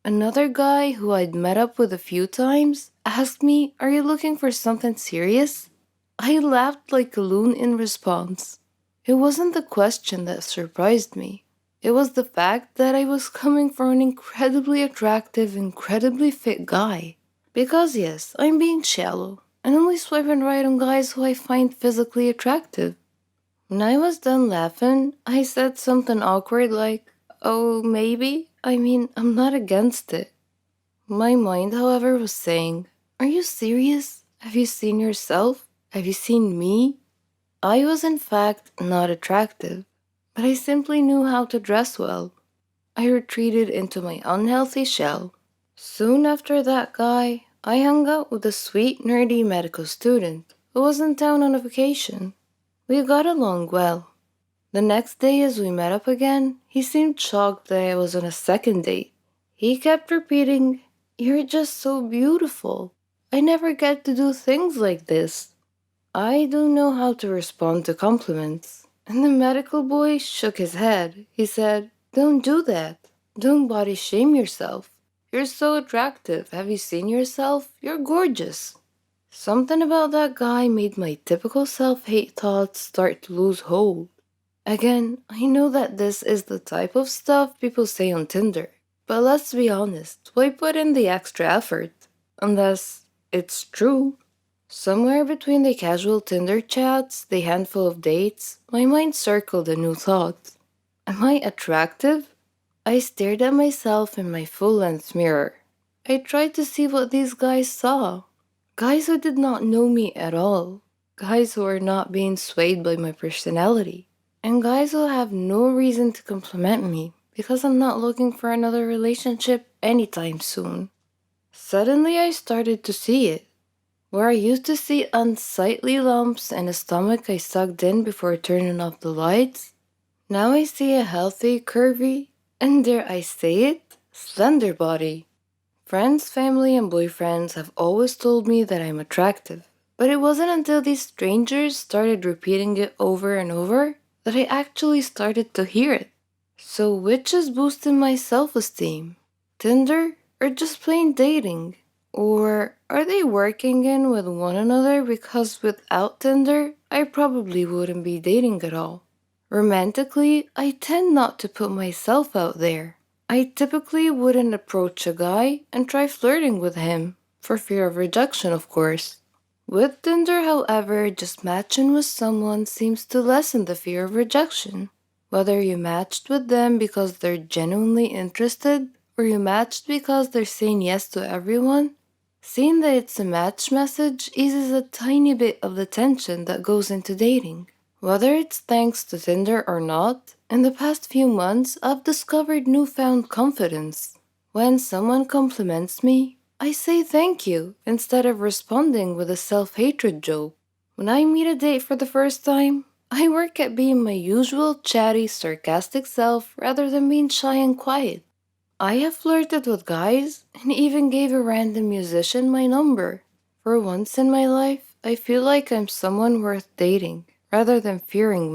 Another guy who I'd met up with a few times asked me, "Are you looking for something serious?" I laughed like a loon in response. It wasn't the question that surprised me. It was the fact that I was coming from an incredibly attractive, incredibly fit guy. Because yes, I'm being shallow and only swiping right on guys who I find physically attractive. When I was done laughing, I said something awkward like, "Oh, maybe? I mean, I'm not against it." My mind, however, was saying, "Are you serious? Have you seen yourself? Have you seen me?" I was in fact not attractive, but I simply knew how to dress well. I retreated into my unhealthy shell. Soon after that guy, I hung out with a sweet, nerdy medical student who was in town on a vacation. We got along well. The next day, as we met up again, he seemed shocked that I was on a second date. He kept repeating, "You're just so beautiful. I never get to do things like this." I don't know how to respond to compliments. And the medical boy shook his head. He said, "Don't do that. Don't body shame yourself. You're so attractive. Have you seen yourself? You're gorgeous." Something about that guy made my typical self-hate thoughts start to lose hold. Again, I know that this is the type of stuff people say on Tinder, but let's be honest, why put in the extra effort? Unless it's true. Somewhere between the casual Tinder chats, the handful of dates, my mind circled a new thought. Am I attractive? I stared at myself in my full-length mirror. I tried to see what these guys saw. Guys who did not know me at all. Guys who are not being swayed by my personality. And guys who have no reason to compliment me because I'm not looking for another relationship anytime soon. Suddenly I started to see it. Where I used to see unsightly lumps and a stomach I sucked in before turning off the lights, now I see a healthy, curvy, and dare I say it, slender body. Friends, family, and boyfriends have always told me that I'm attractive, but it wasn't until these strangers started repeating it over and over that I actually started to hear it. So which is boosting my self-esteem? Tinder or just plain dating? Or are they working in with one another because without Tinder, I probably wouldn't be dating at all? Romantically, I tend not to put myself out there. I typically wouldn't approach a guy and try flirting with him, for fear of rejection, of course. With Tinder, however, just matching with someone seems to lessen the fear of rejection. Whether you matched with them because they're genuinely interested, or you matched because they're saying yes to everyone, seeing that it's a match message eases a tiny bit of the tension that goes into dating. Whether it's thanks to Tinder or not, in the past few months I've discovered newfound confidence. When someone compliments me, I say thank you instead of responding with a self-hatred joke. When I meet a date for the first time, I work at being my usual chatty, sarcastic self rather than being shy and quiet. I have flirted with guys and even gave a random musician my number. For once in my life, I feel like I'm someone worth dating rather than fearing